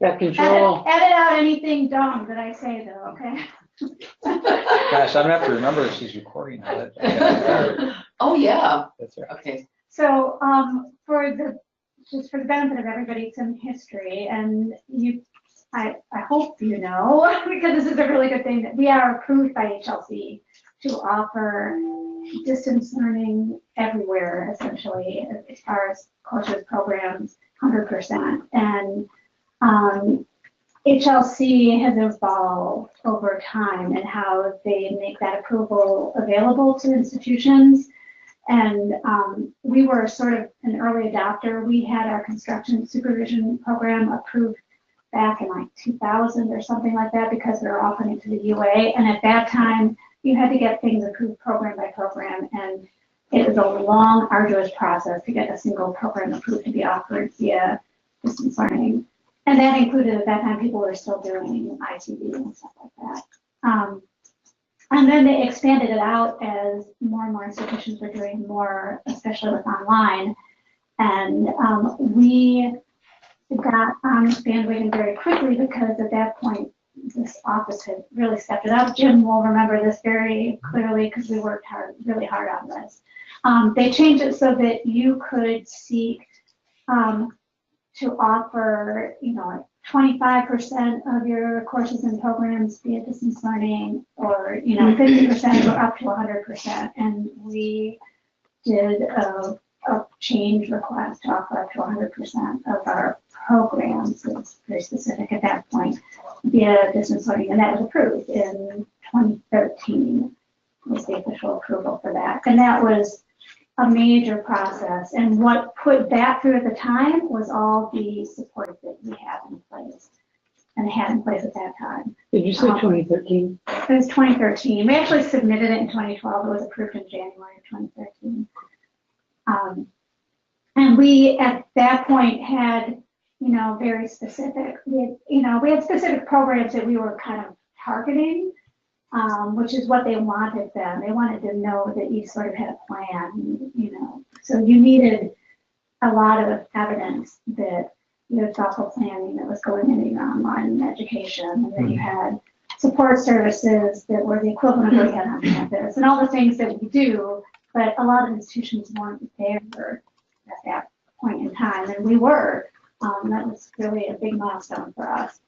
That control. Edit out anything dumb that I say, though. Okay. Gosh, I'm gonna have to remember that she's recording that. Oh, yeah. That's right. Okay. So just for the benefit of everybody, some history, and I hope you know, because this is a really good thing, that we are approved by HLC to offer distance learning everywhere, essentially, as far as courses, programs, 100%. And HLC has evolved over time and how they make that approval available to institutions. And we were sort of an early adopter. We had our construction supervision program approved back in like 2000 or something like that, because we were offering it to the UA. And at that time, you had to get things approved program by program. And it was a long, arduous process to get a single program approved to be offered via distance learning. And that included, at that time, people were still doing ITV and stuff like that. And then they expanded it out as more and more institutions were doing more, especially with online. And we got on this bandwagon very quickly, because at that point, this office had really stepped it up. Jim will remember this very clearly, because we worked really hard on this. They changed it so that you could seek to offer, 25% of your courses and programs via distance learning, or 50% or up to 100%. And we did a change request to offer up to 100% of our programs. It was very specific at that point via distance learning, and that was approved in 2013. Was the official approval for that, and that was a major process. And what put that through at the time was all the support that we had in place at that time. Did you say 2013? It was 2013. We actually submitted it in 2012. It was approved in January of 2013. And we, at that point, had, very specific, we had specific programs that we were kind of targeting, which is what they wanted then. They wanted to know that you sort of had a plan, So you needed a lot of evidence that you had thoughtful planning that was going into your online education, and that you had support services that were the equivalent of what you had on campus, and all the things that we do, but a lot of institutions weren't there at that point in time, and we were. That was really a big milestone for us.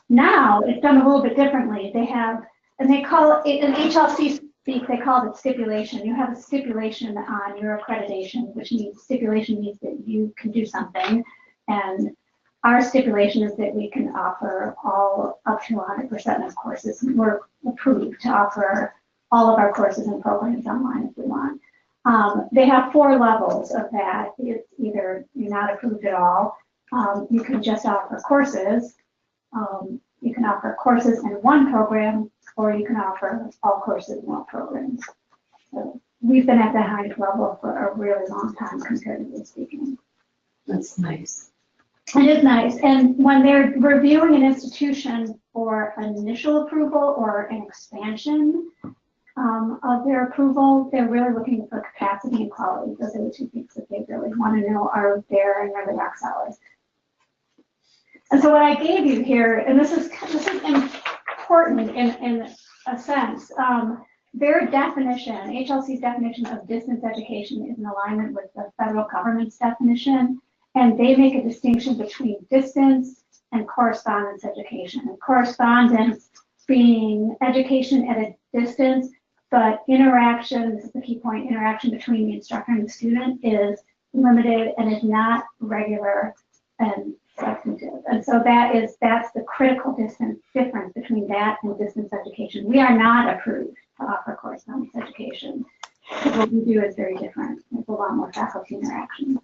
Now it's done a little bit differently. They have, and they call it, in HLC speak, they call it stipulation. You have a stipulation on your accreditation, which means stipulation means that you can do something. And our stipulation is that we can offer all up to 100% of courses. We're approved to offer all of our courses and programs online if we want. They have 4 levels of that. It's either you're not approved at all, you can just offer courses, you can offer courses in one program, or you can offer all courses in one program. So we've been at the highest level for a really long time, comparatively speaking. That's nice. It is nice. And when they're reviewing an institution for initial approval or an expansion of their approval, they're really looking for capacity and quality. Those are the 2 things that they really want to know are there and are they rock solid. And so what I gave you here, and this is important in a sense, their definition, HLC's definition of distance education is in alignment with the federal government's definition, and they make a distinction between distance and correspondence education. And correspondence being education at a distance, but interaction, this is the key point, interaction between the instructor and the student is limited and is not regular and substantive. And so that's the critical difference between that and distance education. We are not approved to offer correspondence education. What we do is very different. There's a lot more faculty interaction.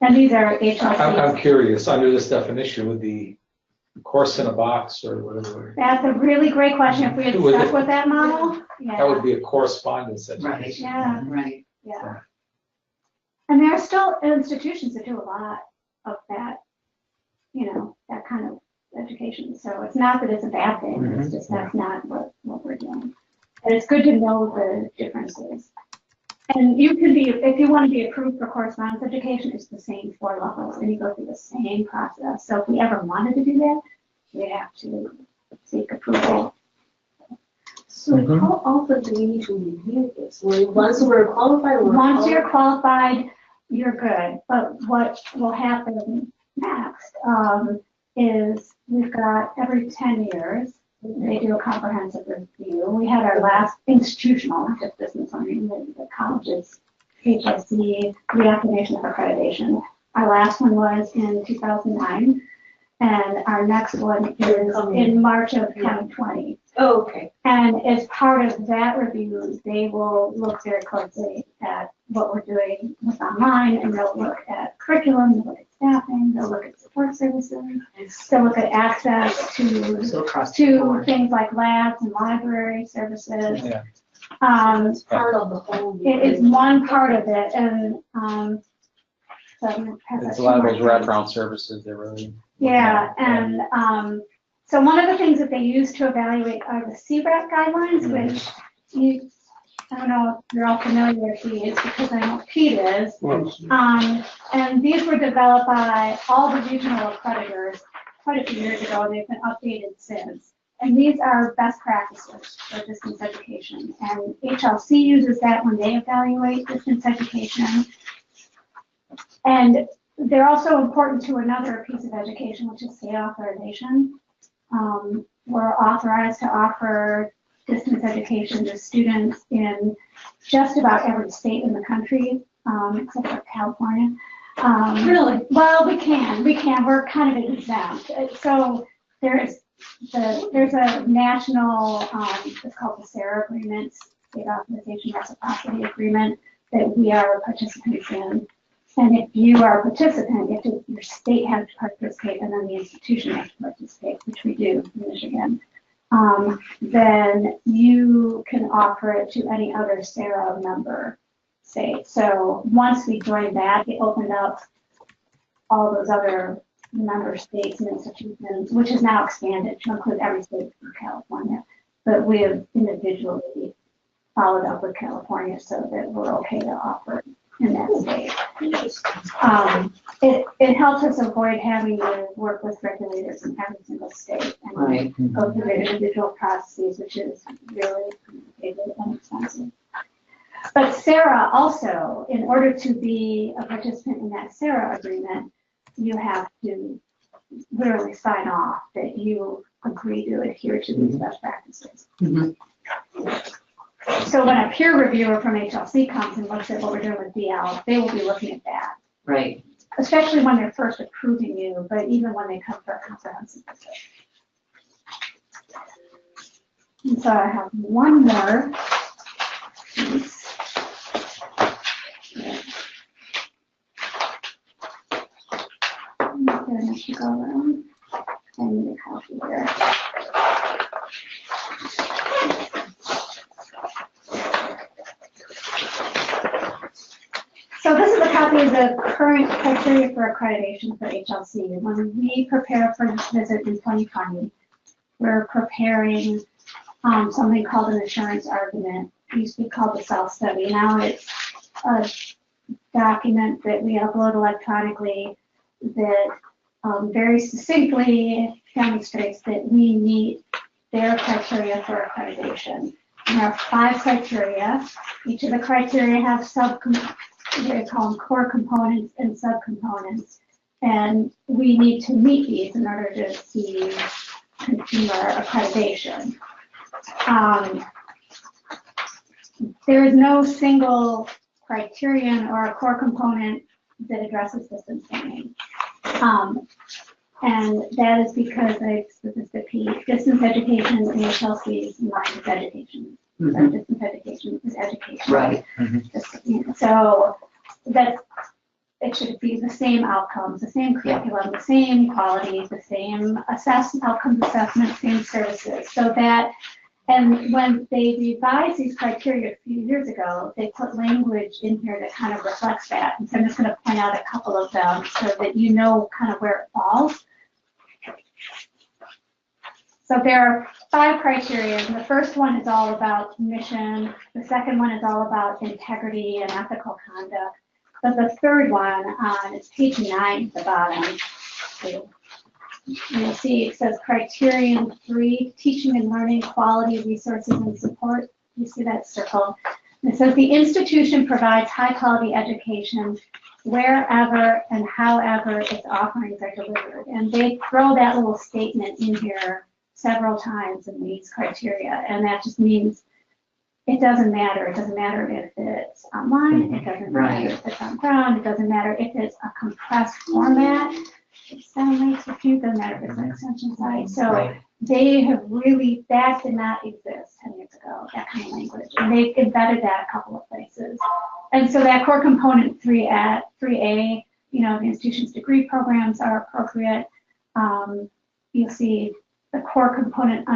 And these are HLC. I'm curious, under this definition, would the course in a box or whatever? That's a really great question. If we had stuck with that model, yeah. That would be a correspondence education. Right. Yeah. Right. Yeah. And there are still institutions that do a lot of that, that kind of education. So it's not that it's a bad thing. It's just that's not what we're doing. And it's good to know the differences. And you could be, if you want to be approved for correspondence education, it's the same 4 levels, and you go through the same process. So if we ever wanted to do that, we'd have to seek approval. So how often do we need to review this? Once we're qualified, Once you're qualified, you're good. But what will happen next is we've got every 10 years, they do a comprehensive review. We had our last institutional, not just business learning, the colleges, HSC, reaffirmation of accreditation. Our last one was in 2009, and our next one is in March of 2020. Oh, okay. And as part of that review, they will look very closely at what we're doing with online, and they'll look at curriculum, they'll look at staffing, they'll look at support services, they'll look at access to things like labs and library services. Yeah. It's part of the whole. It is one part of it, and It's a lot of those wraparound services that really. yeah, and so one of the things that they use to evaluate are the CRAP guidelines, which I don't know if you're all familiar with these because I know Pete is. And these were developed by all the regional accreditors quite a few years ago, and they've been updated since. And these are best practices for distance education. And HLC uses that when they evaluate distance education. And they're also important to another piece of education, which is state authorization. We're authorized to offer distance education to students in just about every state in the country, except for California. Really? Well, we can. We're kind of exempt. So there's a national, it's called the SARA agreement, State Authorization Reciprocity Agreement, that we are participants in. And if you are a participant, your state has to participate, and then the institution has to participate, which we do in Michigan. Then you can offer it to any other SARA member state. So once we joined that, it opened up all those other member states and institutions, which is now expanded to include every state in California. But we have individually followed up with California so that we're okay to offer in that state. It helps us avoid having to work with regulators in every single state and go through the individual processes, which is really complicated and expensive. But SARA also, in order to be a participant in that SARA agreement, you have to literally sign off that you agree to adhere to these best practices. So when a peer reviewer from HLC comes and looks at what we're doing with DL, they will be looking at that. Right. Especially when they're first approving you, but even when they come for a comprehensive visit. And so I have one more piece. I should go around. I need a copy here. So this is a copy of the current criteria for accreditation for HLC. When we prepare for this visit in 2020, we're preparing something called an assurance argument. It used to be called the self-study. Now it's a document that we upload electronically that very succinctly demonstrates that we meet their criteria for accreditation. And there are 5 criteria. Each of the criteria have they call them core components and subcomponents. And we need to meet these in order to continue our accreditation. There is no single criterion or a core component that addresses distance learning. And that is because distance education in HLC is not just education. So distance education is education. Right. So it should be the same outcomes, the same curriculum, the same qualities, the same outcomes assessment, same services. So that, and when they revised these criteria a few years ago, they put language in here that kind of reflects that. And so I'm just going to point out a couple of them so that you know kind of where it falls. So there are 5 criteria. And the first one is all about mission. The second one is all about integrity and ethical conduct. But the third one, it's page 9 at the bottom. So you'll see it says criterion 3, teaching and learning, quality, resources, and support. You see that circle. And it says the institution provides high quality education wherever and however its offerings are delivered. And they throw that little statement in here several times in these criteria. And that just means it doesn't matter. It doesn't matter if it's online, it doesn't matter if it's on ground, it doesn't matter if it's a compressed format. It's sound links with you, doesn't matter if it's an extension site. So they have really, that did not exist 10 years ago, that kind of language. And they've embedded that a couple of places. And so that core component 3A, you know, the institution's degree programs are appropriate. You'll see the core component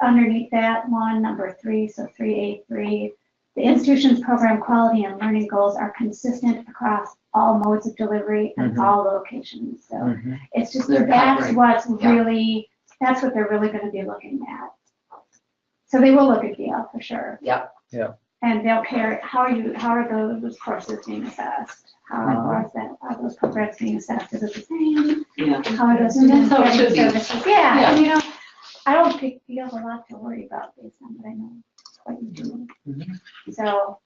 underneath that one, number 3, so 3A3. The institution's program quality and learning goals are consistent across all modes of delivery and all locations. So it's just, that's what's really, that's what they're really going to be looking at. So they will look at DL for sure. Yep. Yeah. And they'll care, how are those courses being assessed? How are those programs being assessed? Is it the same? Yeah. How are those And that's students how it getting should be. services? Yeah, and you know, I don't think you have a lot to worry about based on what I know what you do. So,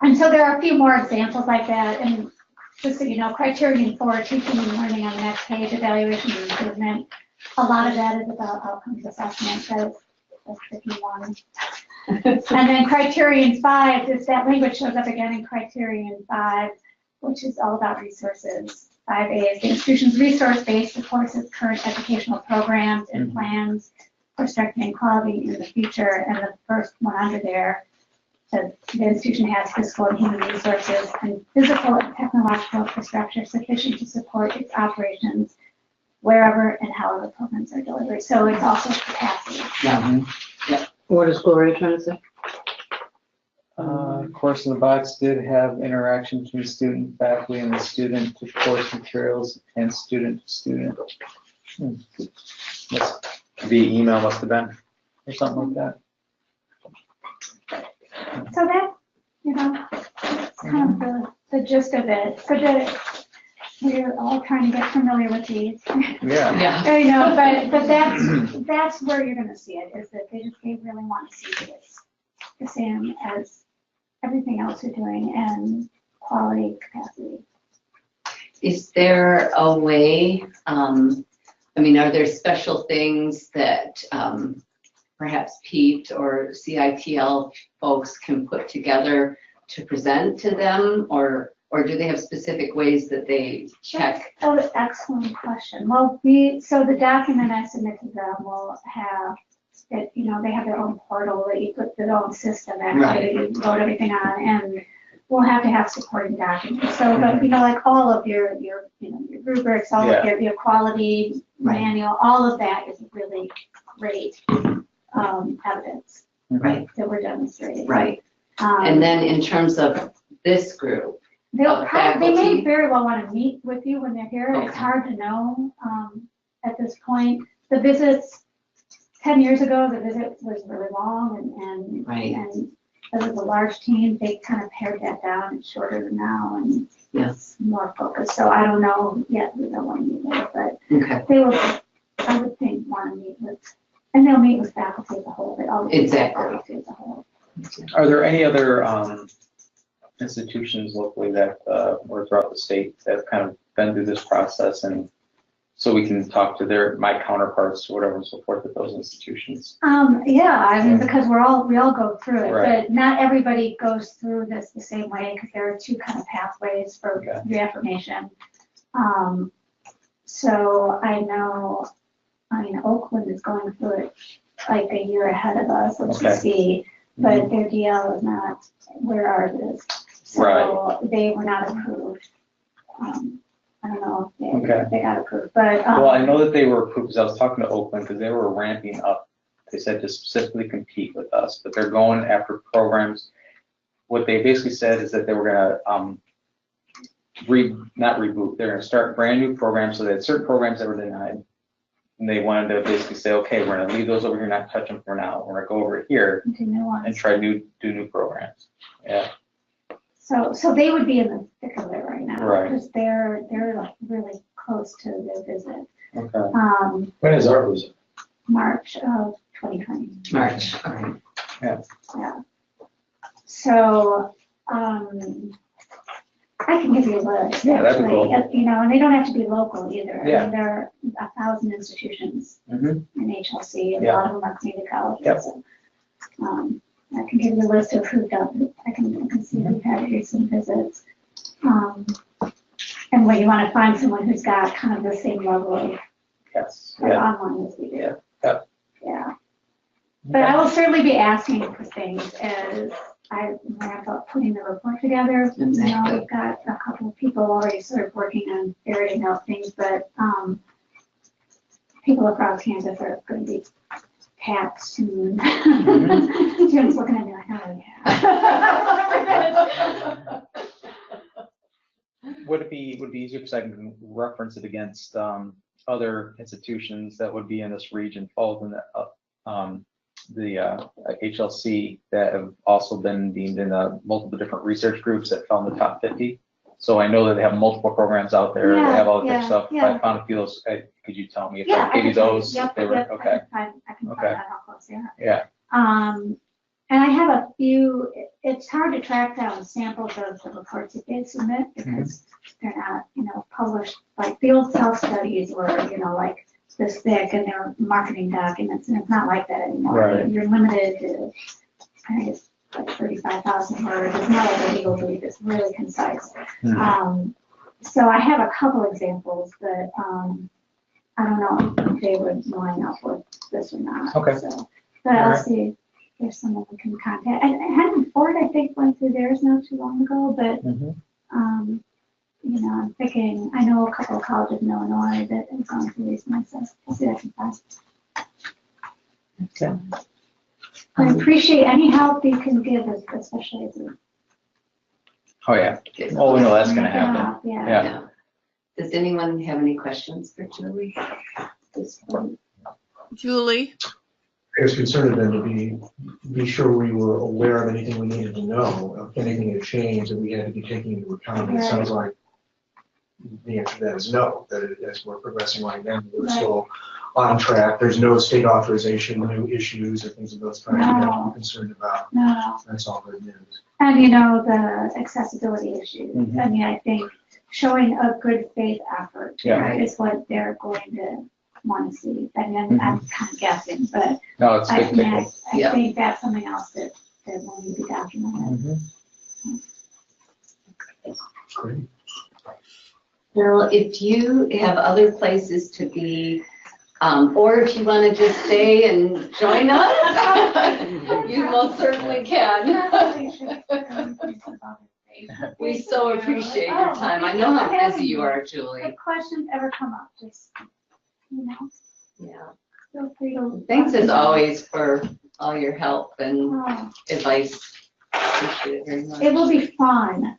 and so there are a few more examples like that. And just so you know, criterion 4, teaching and learning on the next page, evaluation and improvement. A lot of that is about outcomes assessment. That's a tricky one. And then criterion 5, is that language shows up again in criterion 5, which is all about resources. 5A is the institution's resource base supports its current educational programs and plans for strengthening quality in the future. And the first one under there says the institution has physical and human resources and physical and technological infrastructure sufficient to support its operations wherever and however programs are delivered. So it's also capacity. What is Gloria trying to say? Course in the Box did have interaction between student, faculty, and the student to course materials and student to student. Via email must have been, or something like that. So that, you know, that's kind of the gist of it. So that we're all trying to get familiar with these. Yeah. Yeah. You know, but that's where you're going to see it, is that they really want to see this the same as everything else you're doing and quality, capacity. Is there a way, I mean, are there special things that perhaps Pete or CITL folks can put together to present to them, or do they have specific ways that they check? Oh, excellent question. Well, so the document I submit to them will have it, you know, they have their own portal that you put their own system actually that you load everything on, and we'll have to have supporting documents. So, but you know, like all of your you know, your rubrics, all of your quality manual, all of that is really great evidence that we're demonstrating. Right. And then in terms of this group, they may faculty? very well want to meet with you when they're here. It's hard to know at this point. The visits, 10 years ago, the visit was really long, and as a large team, they kind of pared that down. It's shorter than now, and it's more focused. So I don't know yet who they'll want to meet with, but they will, I would think, want to meet with, and they'll meet with faculty as a whole, but all faculty as a whole. Are there any other institutions locally that, or throughout the state, that have kind of been through this process, and so we can talk to my counterparts, whatever, and so forth at those institutions? Yeah, I mean, because we all go through it, Right. but not everybody goes through this the same way, because there are 2 kind of pathways for reaffirmation. So I know, Oakland is going through it like a year ahead of us, which you see, but their DL is not where ours is. So they were not approved. I don't know if they got approved, but. Well, I know that they were approved, because I was talking to Oakland, because they were ramping up, they said, to specifically compete with us, but they're going after programs. What they basically said is that they were gonna not reboot, they're gonna start brand new programs, so they had certain programs that were denied, And they wanted to basically say, okay, we're gonna leave those over here, not touch them for now. We're gonna go over here into new and ones. try do new programs. Yeah, So they would be in the thick of it right now. Right. Because they're like really close to their visit. okay. When is our visit? March of 2020. March, okay. Yeah. So, I can give you a list, Yeah, that'd be actually, cool. you know, and they don't have to be local either. I Yeah. mean, there are 1,000 institutions Mhm. in HLC, and a Yeah. lot of them are community colleges. Yep. So, I can give you a list of who've done, I can see who've had recent visits. And when you want to find someone who's got kind of the same level of Yes, like, yeah, online as we do. Yeah. Yeah. Yeah. But I will certainly be asking for things as I ramp up putting the report together. You know, Exactly. we've got a couple of people already sort of working on ferreting out things, but people across campus are going to be tapped soon. Jim's looking at me like, oh yeah. would it be easier if I can reference it against other institutions that would be in this region, followed in the HLC that have also been deemed in multiple different research groups that fell in the top 50? So I know that they have multiple programs out there, they have all the different stuff. If I found a few of those, could you tell me if I gave you those? Yep, if they were, yep, okay, I can find Okay. out how close they are. yeah, And I have a few, it's hard to track down samples of the reports that they submit because they're not, you know, published. Like the old self-studies were, you know, like this thick and they're marketing documents, and it's not like that anymore. Right. You're limited to, I think it's like 35,000 words. It's not like a legal brief, it's really concise. So I have a couple examples that, I don't know if they would line up with this or not. Okay. So, but I'll see if there's someone we can contact. And Henry Ford, I think, went through theirs not too long ago, but, you know, I'm thinking, I know a couple of colleges in Illinois that have gone through these myself. I'll see what I can find. Okay. I appreciate any help you can give us, especially as we. Oh, yeah. Oh, we know that's gonna happen. Yeah. Yeah. Yeah. Does anyone have any questions for Julie at this point? Julie? I was concerned then to be sure we were aware of anything we needed to know, if anything had changed that we had to be taking into account. It sounds like the answer to that is no, that as we're progressing right now, we're still on track. There's no state authorization, no issues or things of those kinds we have to be concerned about. No. That's all good news. And you know, the accessibility issues. Mhm. I mean, I think showing a good faith effort Yeah. is what they're going to want to see. I mean, I'm kind of guessing, but No, it's I big mean, tickle. I Yeah. think that's something else that will need to be documented. Great. Well, if you have other places to be, or if you want to just stay and join us, you most certainly can. We so appreciate your time. I know how busy you are, Julie. If questions ever come up, just, you know, Yeah. feel free to. Thanks as always for all your help and Oh, advice. Appreciate it very much. it will be fun.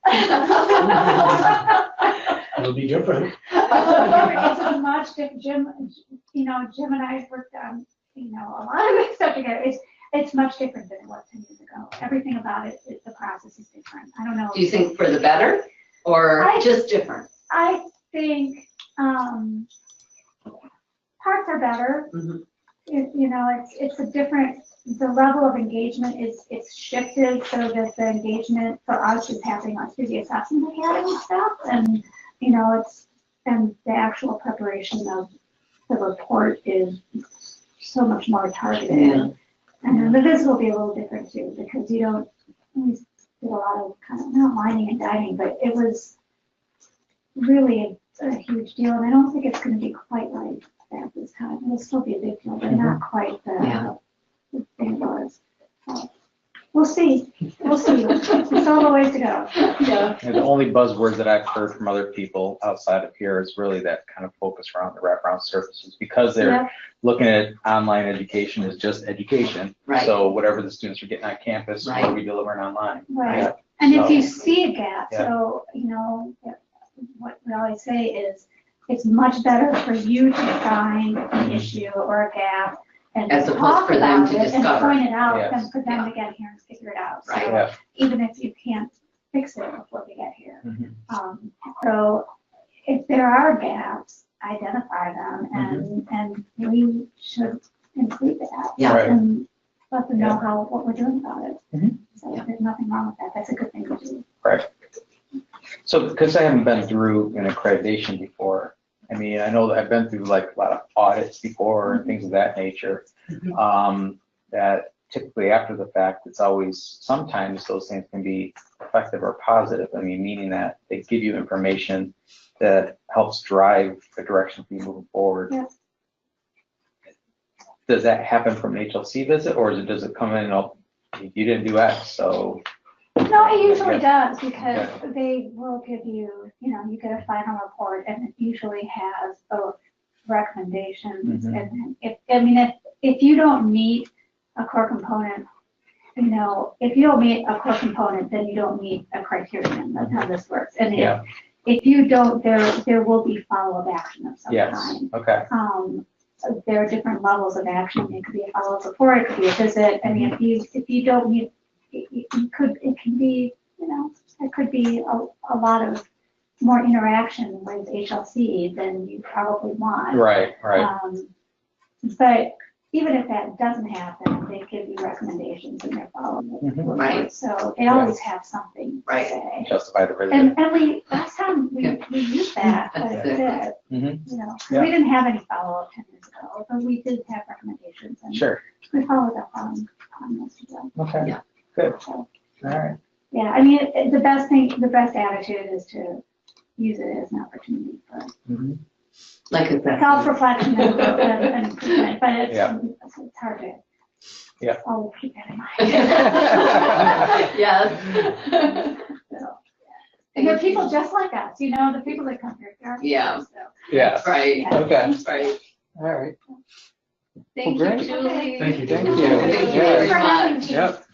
It'll be different. It's a much different, Jim and I have worked on, you know, a lot of this stuff together. It's much different than it was 10 years ago. Everything about it, the process is different. I don't know. Do you think for the better or just different? I think parts are better. Mhm. You know, it's a different, the level of engagement it's shifted so that the engagement for us is happening through the assessment academy stuff, and you know, and the actual preparation of the report is so much more targeted. Yeah. And then this will be a little different too, because we did a lot of kind of, not whining and dining, but it was really a huge deal, and I don't think it's going to be quite like that this time. It'll still be a big deal, but not quite the thing it was. So, we'll see. It's all the ways to go. Yeah. And the only buzzwords that I've heard from other people outside of here is really that kind of focus around the wraparound services, because they're looking at online education as just education. Right. So whatever the students are getting on campus, Right. what are we delivering online? Right. Yeah. And if So- you see a gap, Yeah. so, you know, what we always say is, it's much better for you to find an issue or a gap and As opposed talk for them about to it and discover. point it out Yes. than for them to get here and figure it out. So Right. Yeah. even if you can't fix it before they get here. Mhm. So if there are gaps, identify them and we should include that. Yeah. Right. And let them know what we're doing about it. Mhm. So there's nothing wrong with that. That's a good thing to do. So, because I haven't been through an accreditation before, I mean, I know that I've been through like a lot of audits before and things of that nature. That typically after the fact, it's always, sometimes those things can be effective or positive. I mean, meaning that they give you information that helps drive the direction for you moving forward. Yeah. Does that happen from an HLC visit, or does it come in, oh, you didn't do X, so? No, it usually does because Okay. they will give you, you get a final report and it usually has both recommendations. Mhm. And if you don't meet a core component, if you don't meet a core component, then you don't meet a criterion. That's how this works. And Yeah. if you don't, there will be follow-up action of some Yes, kind. okay, There are different levels of action. It could be a follow-up report, it could be a visit. I mean, if you don't meet, it can be, there could be a lot of more interaction with HLC than you probably want. right. But even if that doesn't happen, they give you recommendations and they're following it. Right. So they always have something to Right. say. Justify the visit. And last time we used that, but That's it it. did. Mhm. We didn't have any follow-up 10 years ago, but we did have recommendations and Sure, we followed up on most of them. okay, Yeah. good, So, all right. yeah, I mean, the best attitude is to use it as an opportunity for Mhm. Like a self-reflection and improvement, but Yeah. it's hard to. Yeah. I'll keep that in mind. Yes. So, and there are people just like us, the people that come here. they're- Yeah. So, Yeah, That's right. yeah. okay, Right. all right. Thank Well, you, great. Julie. Thank you. Thank you. Thank you Yeah. very For having much. me. Yep.